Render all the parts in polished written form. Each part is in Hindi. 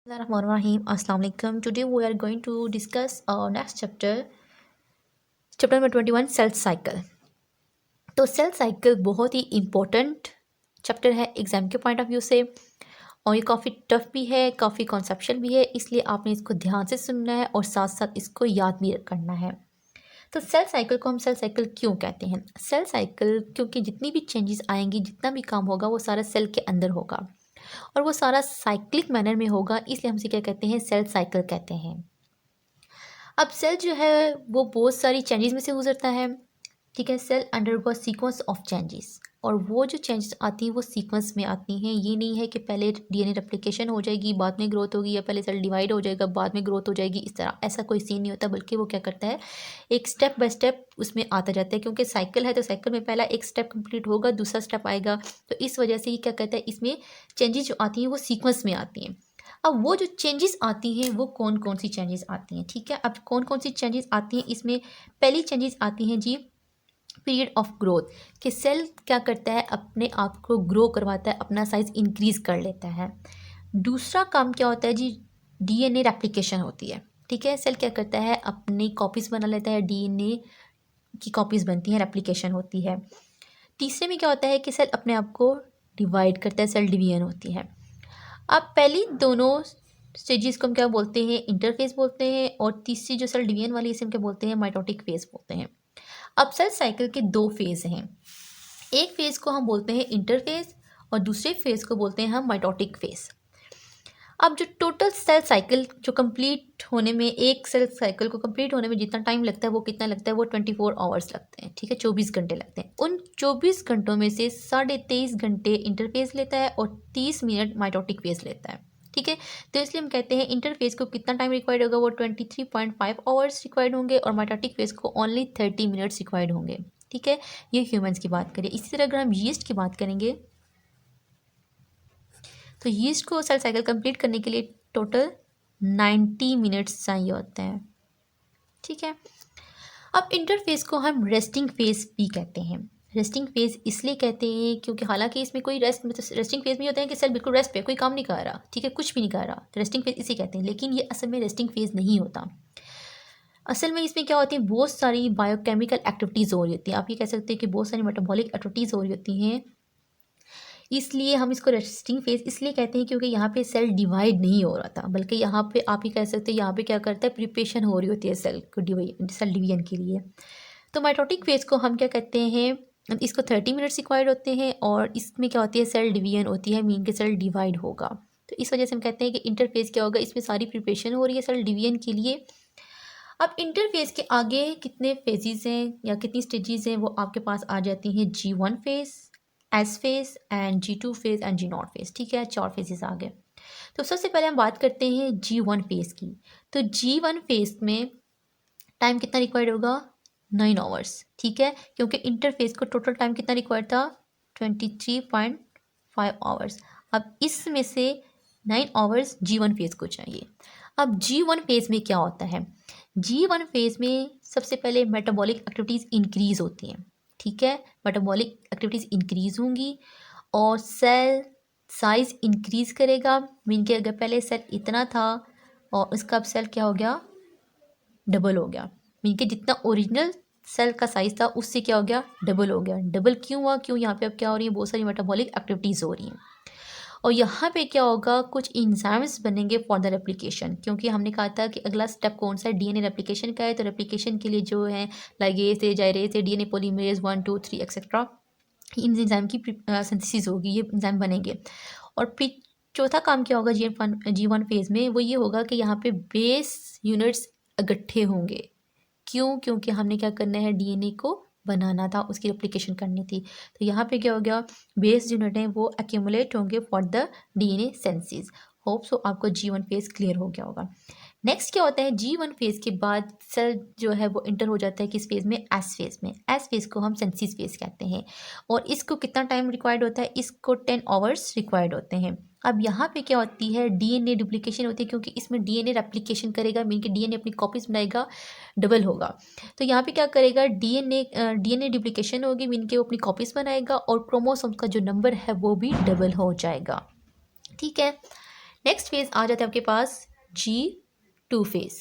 Bismillahirrahmanirrahim. Assalamu alaikum. Today we are going to discuss our next chapter number 21, cell cycle. तो सेल साइकिल बहुत ही इम्पोर्टेंट चैप्टर है एग्ज़ाम के पॉइंट ऑफ व्यू से, और ये काफ़ी टफ भी है, काफ़ी कॉन्सेप्शुअल भी है, इसलिए आपने इसको ध्यान से सुनना है और साथ साथ इसको याद भी करना है। तो सेल साइकिल को हम सेल साइकिल क्यों कहते हैं? सेल साइकिल क्योंकि जितनी भी चेंजेस आएंगी, जितना भी काम होगा, वो सारा सेल के अंदर होगा और वो सारा साइक्लिक मैनर में होगा, इसलिए हम इसे क्या कहते हैं? सेल साइकिल कहते हैं। अब सेल जो है वो बहुत सारी चेंजेस में से गुजरता है, ठीक है। Cell undergo sequence of changes, और वो जो चेंजेस आती हैं वो सीक्वेंस में आती हैं। ये नहीं है कि पहले डीएनए रेप्लिकेशन हो जाएगी बाद में ग्रोथ होगी, या पहले सेल डिवाइड हो जाएगा बाद में ग्रोथ हो जाएगी, इस तरह ऐसा कोई सीन नहीं होता, बल्कि वो क्या करता है, एक स्टेप बाय स्टेप उसमें आता जाता है। क्योंकि साइकिल है तो साइकिल में पहला एक स्टेप कंप्लीट होगा, दूसरा स्टेप आएगा, तो इस वजह से ये क्या कहता है, इसमें चेंजेस जो आती हैं वो सीक्वेंस में आती हैं। अब वो जो चेंजेस आती हैं वो कौन कौन सी चेंजेस आती हैं, ठीक है। अब कौन कौन सी चेंजेस आती हैं, इसमें पहली चेंजेस आती हैं जी पीरियड ऑफ ग्रोथ, कि सेल क्या करता है, अपने आप को ग्रो करवाता है, अपना साइज इंक्रीज कर लेता है। दूसरा काम क्या होता है जी, डीएनए रेप्लिकेशन होती है, ठीक है। सेल क्या करता है, अपनी कॉपीज़ बना लेता है, डीएनए की कॉपीज़ बनती हैं, रेप्लिकेशन होती है। तीसरे में क्या होता है कि सेल अपने आप को डिवाइड करता है, सेल डिवीजन होती है। अब पहली दोनों स्टेजेस को हम क्या बोलते हैं, इंटरफेस बोलते हैं, और तीसरी जो सेल डिवीजन वाली इसे हम क्या बोलते हैं, माइटोटिक फेज बोलते हैं। अब सेल साइकिल के दो फेज हैं, एक फेज को हम बोलते हैं इंटरफेज और दूसरे फेज को बोलते हैं हम माइटोटिक फेज। अब जो टोटल सेल साइकिल जो कंप्लीट होने में, एक सेल साइकिल को कंप्लीट होने में जितना टाइम लगता है वो कितना लगता है, वो 24 आवर्स लगते हैं, ठीक है, 24 घंटे लगते हैं। उन 24 घंटों में से 23.5 घंटे इंटरफेज लेता है और 30 मिनट माइटोटिक फेज लेता है, ठीक है। तो इसलिए हम कहते हैं इंटरफेज को कितना टाइम रिक्वायर्ड होगा, वो 23.5 आवर्स रिक्वायर्ड होंगे, और माइटोटिक फेज को ओनली 30 मिनट्स रिक्वायर्ड होंगे, ठीक है। ये ह्यूमंस की बात करें। इसी तरह अगर हम यीस्ट की बात करेंगे तो यीस्ट को सेल साइकिल कंप्लीट करने के लिए टोटल 90 मिनट्स चाहिए होते हैं, ठीक है। अब इंटरफेस को हम रेस्टिंग फेज भी कहते हैं। रेस्टिंग फेज इसलिए कहते हैं क्योंकि हालांकि इसमें कोई रेस्टिंग फेज में होता है कि सेल बिल्कुल रेस्ट पे, कोई काम नहीं कर रहा, ठीक है, कुछ भी नहीं कर रहा, तो रेस्टिंग फेज इसे कहते हैं। लेकिन ये असल में रेस्टिंग फेज नहीं होता। असल में इसमें क्या होती है, बहुत सारी बायोकेमिकल एक्टिविटीज़ हो रही होती है, आप ये कह सकते हैं कि बहुत सारी मेटाबॉलिक एक्टिविटीज़ हो रही होती हैं, इसलिए हम इसको रेस्टिंग फेज इसलिए कहते हैं क्योंकि यहाँ पे सेल डिवाइड नहीं हो रहा था, बल्कि यहाँ पे आप ही कह सकते हैं यहाँ पे क्या करता है, प्रिपरेशन हो रही होती है सेल को सेल डिवीजन के लिए। तो माइटोटिक फेज को हम क्या कहते हैं, इसको 30 मिनट्स रिक्वायर्ड होते हैं, और इसमें क्या होती है, सेल डिवीजन होती है, मीन के सेल डिवाइड होगा। तो इस वजह से हम कहते हैं कि इंटरफेज क्या होगा, इसमें सारी प्रिपरेशन हो रही है सेल डिवीजन के लिए। अब इंटरफेज के आगे कितने फेजेस हैं या कितनी स्टेजेस हैं, वो आपके पास आ जाती हैं G1 phase, S phase and G2 phase and G0 phase, ठीक है, 4 फेजेस आ गए। तो सबसे पहले हम बात करते हैं G1 फेज की। तो G1 फेज में टाइम कितना रिक्वायर्ड होगा, 9 आवर्स, ठीक है, क्योंकि इंटरफेज को टोटल टाइम कितना रिक्वायर्ड था, 23.5 आवर्स। अब इसमें से 9 आवर्स G1 फेज को चाहिए। अब G1 फेज में क्या होता है, G1 फेज में सबसे पहले मेटाबॉलिक एक्टिविटीज़ इंक्रीज होती हैं, ठीक है, मेटाबॉलिक एक्टिविटीज़ इंक्रीज होंगी और सेल साइज इंक्रीज करेगा। मीन के अगर पहले सेल इतना था और उसका अब सेल क्या हो गया, डबल हो गया। मीन के जितना ओरिजिनल सेल का साइज था उससे क्या हो गया, डबल हो गया। डबल क्यों हुआ, क्यों, यहाँ पे अब क्या हो रही है, बहुत सारी मेटाबॉलिक एक्टिविटीज़ हो रही हैं, और यहाँ पे क्या होगा, कुछ इंजाइम्स बनेंगे फॉर द रेप्लिकेशन। क्योंकि हमने कहा था कि अगला स्टेप कौन सा है, डीएनए रेप्लिकेशन का है, तो रेप्लिकेशन के लिए जो है लाइगेज है, जाइरेज है, डीएनए पॉलीमरेज 1 2 3 एक्सेट्रा, इन एंजाइम की सिंथेसिस होगी, ये एंजाइम बनेंगे। और फिर चौथा काम क्या होगा G1 फेज में, वो ये होगा कि यहाँ पे बेस यूनिट्स इकट्ठे होंगे। क्यों, क्योंकि हमने क्या करना है, डीएनए को बनाना था, उसकी रेप्लिकेशन करनी थी। तो यहाँ पे क्या हो गया, बेस यूनिट हैं वो एक्यूमुलेट होंगे for the DNA synthesis. Hope so आपको G1 फेज क्लियर हो गया होगा। नेक्स्ट क्या होता है, G1 फेज के बाद सेल जो है वो इंटर हो जाता है किस फेज में, एस फेज में। एस फेज को हम सेंसिस फेज कहते हैं, और इसको कितना टाइम रिक्वायर्ड होता है, इसको 10 आवर्स रिक्वायर्ड होते हैं। अब यहाँ पे क्या होती है, डीएनए डुप्लीकेशन होती है, क्योंकि इसमें डीएनए रेप्लिकेशन करेगा, मीन कि डीएनए अपनी कॉपीज बनाएगा, डबल होगा। तो यहाँ पे क्या करेगा, डीएनए डुप्लीकेशन होगी, मीन के वो अपनी कॉपीज बनाएगा, और क्रोमोसोम का जो नंबर है वो भी डबल हो जाएगा, ठीक है। नेक्स्ट फेज आ जाता है आपके पास G2 फेज।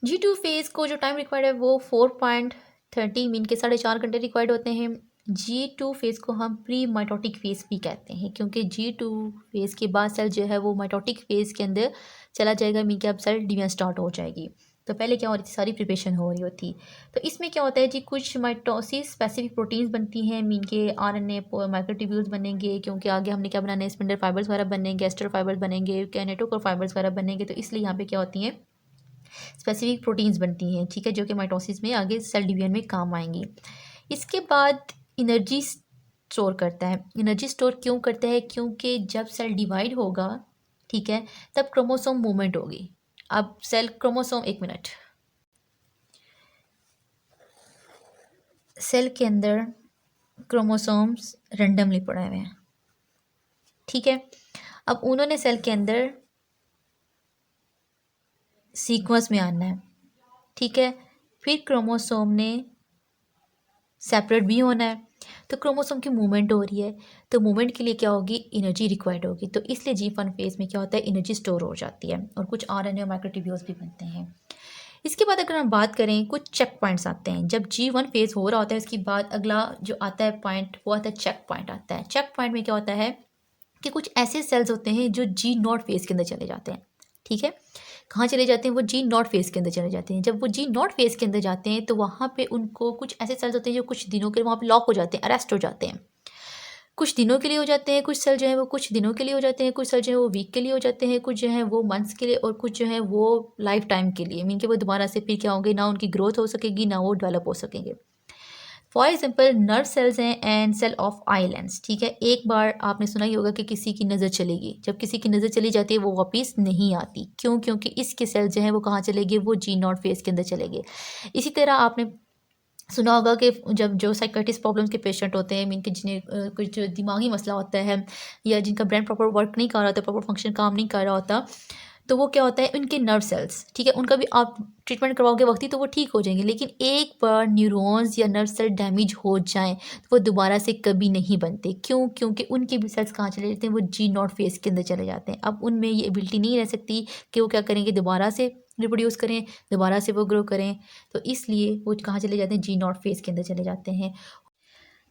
G2 फेज को जो टाइम रिक्वायर्ड है वो 4.30 मीन के 4.5 घंटे रिक्वायर्ड होते हैं। G2 फेज को हम प्री माइटोटिक फेज भी कहते हैं, क्योंकि G2 फेज के बाद सेल जो है वो माइटोटिक फेज के अंदर चला जाएगा, मीन के अब सेल डिवीजन स्टार्ट हो जाएगी। तो पहले क्या हो रही थी, सारी प्रिपरेशन हो रही होती। तो इसमें क्या होता है जी, कुछ माइटोसिस स्पेसिफिक प्रोटीन्स बनती हैं, मीन के RNA माइक्रोट्यूब्यूल्स बनेंगे, क्योंकि आगे हमने क्या बनाना है, स्पिंडल फाइबर्स वगैरह बनेंगे, एस्टर फाइबर्स बनेंगे, कैनेटोकोर फाइबर्स वगैरह बनेंगे। तो इसलिए यहाँ पे क्या होती हैं, स्पेसिफिक प्रोटीन्स बनती हैं, ठीक है, जो कि माइटोसिस में आगे सेल डिवीजन में काम आएंगी। इसके बाद एनर्जी स्टोर करता है। एनर्जी स्टोर क्यों करता है, क्योंकि जब सेल डिवाइड होगा, ठीक है, तब क्रोमोसोम मूवमेंट होगी। अब सेल क्रोमोसोम, एक मिनट, सेल के अंदर क्रोमोसोम्स रेंडमली पड़े हुए हैं, ठीक है। अब उन्होंने सेल के अंदर सीक्वेंस में आना है, ठीक है। फिर क्रोमोसोम ने सेपरेट भी होना है, तो क्रोमोसोम की मूवमेंट हो रही है, तो मूवमेंट के लिए क्या होगी, एनर्जी रिक्वायर्ड होगी। तो इसलिए G1 फेज में क्या होता है, एनर्जी स्टोर हो जाती है और कुछ RNA और माइक्रोट्यूब्यूल्स भी बनते हैं। इसके बाद अगर हम बात करें, कुछ चेक पॉइंट्स आते हैं। जब G1 फेज हो रहा होता है, उसके बाद अगला जो आता है पॉइंट, वो आता है चेक पॉइंट आता है। चेक पॉइंट में क्या होता है कि कुछ ऐसे सेल्स होते हैं जो G0 फेज के अंदर चले जाते हैं, ठीक है। कहाँ चले जाते हैं, वो G0 फेज के अंदर चले जाते हैं। जब वो G0 फेज के अंदर जाते हैं तो वहाँ पे उनको कुछ ऐसे सेल्स होते हैं जो कुछ दिनों के लिए वहाँ पे लॉक हो जाते हैं, अरेस्ट हो जाते हैं। कुछ दिनों के लिए हो जाते हैं, कुछ सेल जो है वो कुछ दिनों के लिए हो जाते हैं, कुछ सेल जो है वो वीक के लिए हो जाते हैं, कुछ जो है वो मंथ्स के लिए, और कुछ जो है वो लाइफ टाइम के लिए, मीन कि वो दोबारा से फिर क्या होंगे, ना उनकी ग्रोथ हो सकेगी, ना वो डेवलप हो सकेंगे। फॉर एग्जाम्पल नर्व सेल्स हैं and cell of eye lens, ठीक है। एक बार आपने सुना ही होगा कि किसी की नज़र चलेगी, जब किसी की नज़र चली जाती है वो वापस नहीं आती, क्यों, क्योंकि इसके सेल जो हैं वो कहाँ चले गए, वो G0 फेज के अंदर चले गए। इसी तरह आपने सुना होगा कि जब जो साइकाइटिस्ट प्रॉब्लम्स के पेशेंट होते हैं, मीन कि जिन्हें कुछ दिमागी मसला होता है, या जिनका ब्रेन प्रॉपर वर्क नहीं कर रहा होता, प्रॉपर फंक्शन काम नहीं कर रहा होता, तो वो क्या होता है, उनके नर्व सेल्स, ठीक है, उनका भी आप ट्रीटमेंट करवाओगे वक्त ही तो वो ठीक हो जाएंगे। लेकिन एक बार न्यूरॉन्स या नर्व सेल डैमेज हो जाएं तो वो दोबारा से कभी नहीं बनते, क्यों, क्योंकि उनके भी सेल्स कहाँ चले जाते हैं, वो G0 फेज के अंदर चले जाते हैं। अब उनमें ये एबिलिटी नहीं रह सकती कि वो क्या करेंगे, दोबारा से रिप्रोड्यूस करें, दोबारा से वो ग्रो करें। तो इसलिए वो कहाँ चले जाते हैं, G0 फेज के अंदर चले जाते हैं।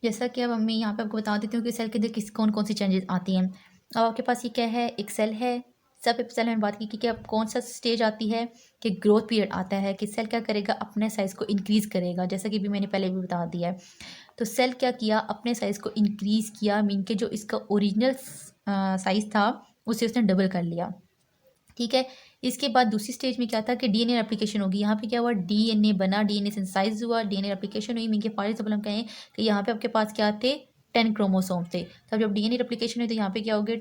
जैसा कि अब मैं यहाँ पे आपको बता देती हूँ कि सेल के अंदर किस कौन कौन सी चेंजेस आती हैं। अब आपके पास ये क्या है, एक सेल है। सब सेल में बात की कि अब कौन सा स्टेज आती है कि ग्रोथ पीरियड आता है, कि सेल क्या करेगा, अपने साइज़ को इंक्रीज़ करेगा, जैसा कि भी मैंने पहले भी बता दिया है। तो सेल क्या किया, अपने साइज़ को इंक्रीज़ किया, मीन के जो इसका ओरिजिनल साइज़ था उसे उसने डबल कर लिया, ठीक है। इसके बाद दूसरी स्टेज में क्या था कि डीएनए रेप्लिकेशन होगी। यहाँ पे क्या हुआ, डीएनए बना, डीएनए सिंथेसाइज हुआ, डीएनए रेप्लिकेशन हुई। मीन के फॉर एग्जाम्पल हम कहें कि यहाँ पे आपके पास क्या थे, 10 क्रोमोसोम थे। तब जब डीएनए रेप्लिकेशन हुई तो यहाँ पे क्या हो गया,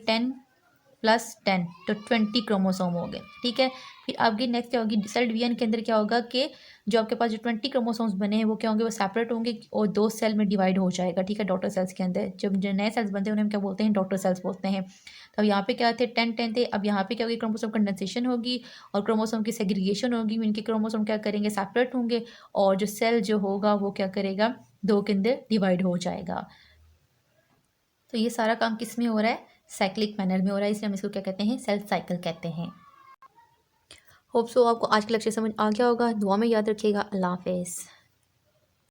10+10 तो 20 क्रोमोसोम हो गए, ठीक है। फिर आगे नेक्स्ट क्या होगी, सेल डिवीजन के अंदर क्या होगा कि जो आपके पास जो 20 क्रोमोसोम्स बने हैं वो क्या होंगे, वो सेपरेट होंगे और 2 सेल में डिवाइड हो जाएगा, ठीक है, डॉटर सेल्स के अंदर। जब जो नए सेल्स बनते हैं उन्हें हम क्या बोलते हैं, डॉटर सेल्स बोलते हैं। तो अब यहाँ पे क्या थे, 10 थे। अब यहाँ पे क्या होगी, क्रोमोसोम कंडेंसेशन होगी और क्रोमोसोम की सेग्रीगेशन होगी, इनके क्रोमोसोम क्या करेंगे, सेपरेट होंगे, और जो सेल जो होगा वो क्या करेगा, 2 के अंदर डिवाइड हो जाएगा। तो ये सारा काम किस में हो रहा है, साइक्लिक मैनर में हो रहा है, इसलिए हम इसको क्या कहते हैं, सेल साइकिल कहते हैं। होप सो आपको आज का लेक्चर समझ आ गया होगा। दुआ में याद रखिएगा। अल्लाह हाफिज़।